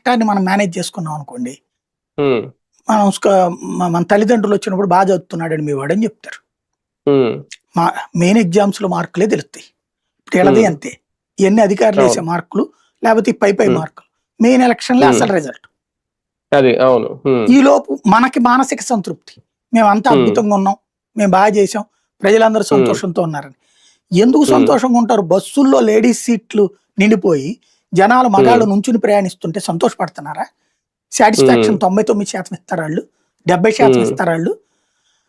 కష్టాన్ని మనం మేనేజ్ చేసుకున్నాం అనుకోండి, ఉమ్, మనం మన తల్లిదండ్రులు వచ్చినప్పుడు బాగా చదువుతున్నాడని మీ వాడని చెప్తారు. ఉమ్, మా మెయిన్ ఎగ్జామ్స్ లో మార్కులే తెలుస్తాయి. ఇప్పుడు ఎలాది ఉమ్, అంతే, ఇవన్నీ అధికారులు వేసే అవును. మార్కులు, లేకపోతే ఈ పై ఉమ్, మార్కులు. మెయిన్ ఎలక్షన్లే ఉమ్, అసలు రిజల్ట్. అది అవును. ఉమ్, ఈ లోపు మనకి మానసిక సంతృప్తి, మేమంతా ఉమ్, అద్భుతంగా ఉన్నాం, మేము బాగా చేసాం, ప్రజలందరూ ఉమ్, సంతోషంతో ఉన్నారని. ఎందుకు ఉమ్, సంతోషంగా ఉంటారు? బస్సుల్లో లేడీస్ సీట్లు నిండిపోయి జనాలు ఉమ్, మగాళ్ళు నుంచుని ప్రయాణిస్తుంటే సంతోషపడుతున్నారా? ఉమ్, సాటిస్ఫాక్షన్ 99% ఇస్తారు వాళ్ళు, 70% ఉమ్, ఇస్తారు వాళ్ళు.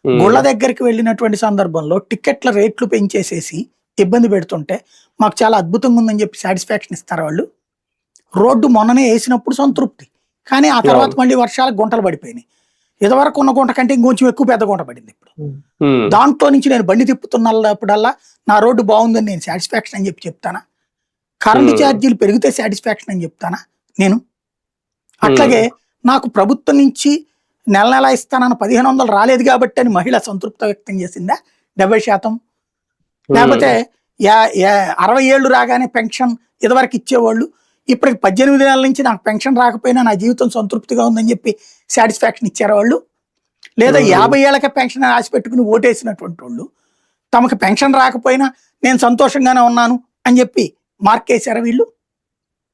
గుళ్ళ ఉమ్, దగ్గరికి వెళ్ళినటువంటి సందర్భంలో టికెట్ల రేట్లు పెంచేసేసి ఇబ్బంది పెడుతుంటే మాకు చాలా అద్భుతంగా ఉందని చెప్పి సాటిస్ఫాక్షన్ ఇస్తారు వాళ్ళు. రోడ్డు మొన్ననే వేసినప్పుడు సంతృప్తి, కానీ ఆ తర్వాత అవును. మళ్ళీ వర్షాలకు గుంటలు పడిపోయినాయి. ఇదివరకు ఉన్న గుంట కంటే ఇంకొంచెం ఎక్కువ పెద్ద గుంట పడింది ఇప్పుడు. ఉమ్, దాంట్లో నుంచి నేను బండి తిప్పుతున్నప్పుడల్లా నా రోడ్డు బాగుందని నేను సాటిస్ఫాక్షన్ అని చెప్పి చెప్తానా? కరెంటు ఉమ్, ఛార్జీలు పెరిగితే సాటిస్ఫాక్షన్ అని చెప్తానా నేను? ఉమ్, అట్లాగే నాకు ప్రభుత్వం నుంచి నెల నెల ఇస్తానన్న 1500 రాలేదు కాబట్టి అని మహిళ సంతృప్తి వ్యక్తం చేసిందా? 70%. ఉమ్, లేకపోతే 60 ఏళ్ళు రాగానే పెన్షన్ ఇదివరకు ఇచ్చేవాళ్ళు, ఇప్పటికి 18 నెలల నుంచి నాకు పెన్షన్ రాకపోయినా నా జీవితం సంతృప్తిగా ఉందని చెప్పి సాటిస్ఫాక్షన్ ఇచ్చారు వాళ్ళు. లేదా ఉమ్, 50 ఏళ్ళకే పెన్షన్ ఆశ పెట్టుకుని ఓటేసినటువంటి వాళ్ళు తమకు పెన్షన్ రాకపోయినా నేను సంతోషంగానే ఉన్నాను అని చెప్పి మార్కేశారా వీళ్ళు?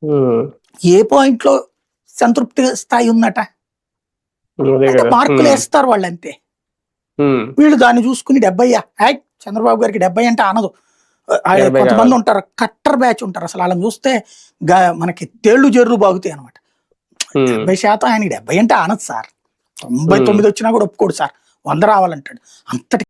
ఉమ్, ఏ పాయింట్లో సంతృప్తి స్థాయి ఉందట? అదే అంటే కదా. మార్కులు ఉమ్, వేస్తారు వాళ్ళు అంతే. ఉమ్, వీళ్ళు దాన్ని చూసుకుని 70 చంద్రబాబు గారికి 70 అంటే అనదు. 80 కొంతమంది కావాలి. ఉంటారు, కట్టర్ బ్యాచ్ ఉంటారు, అసలు వాళ్ళని చూస్తే మనకి తేళ్లు జర్రు బాగుతాయి అనమాట. ఉమ్, 70% ఆయనకి 70 అంటే అనదు సార్. ఉమ్. 99 వచ్చినా కూడా ఒప్పుకోడు సార్, 100 రావాలంటాడు. అంతటి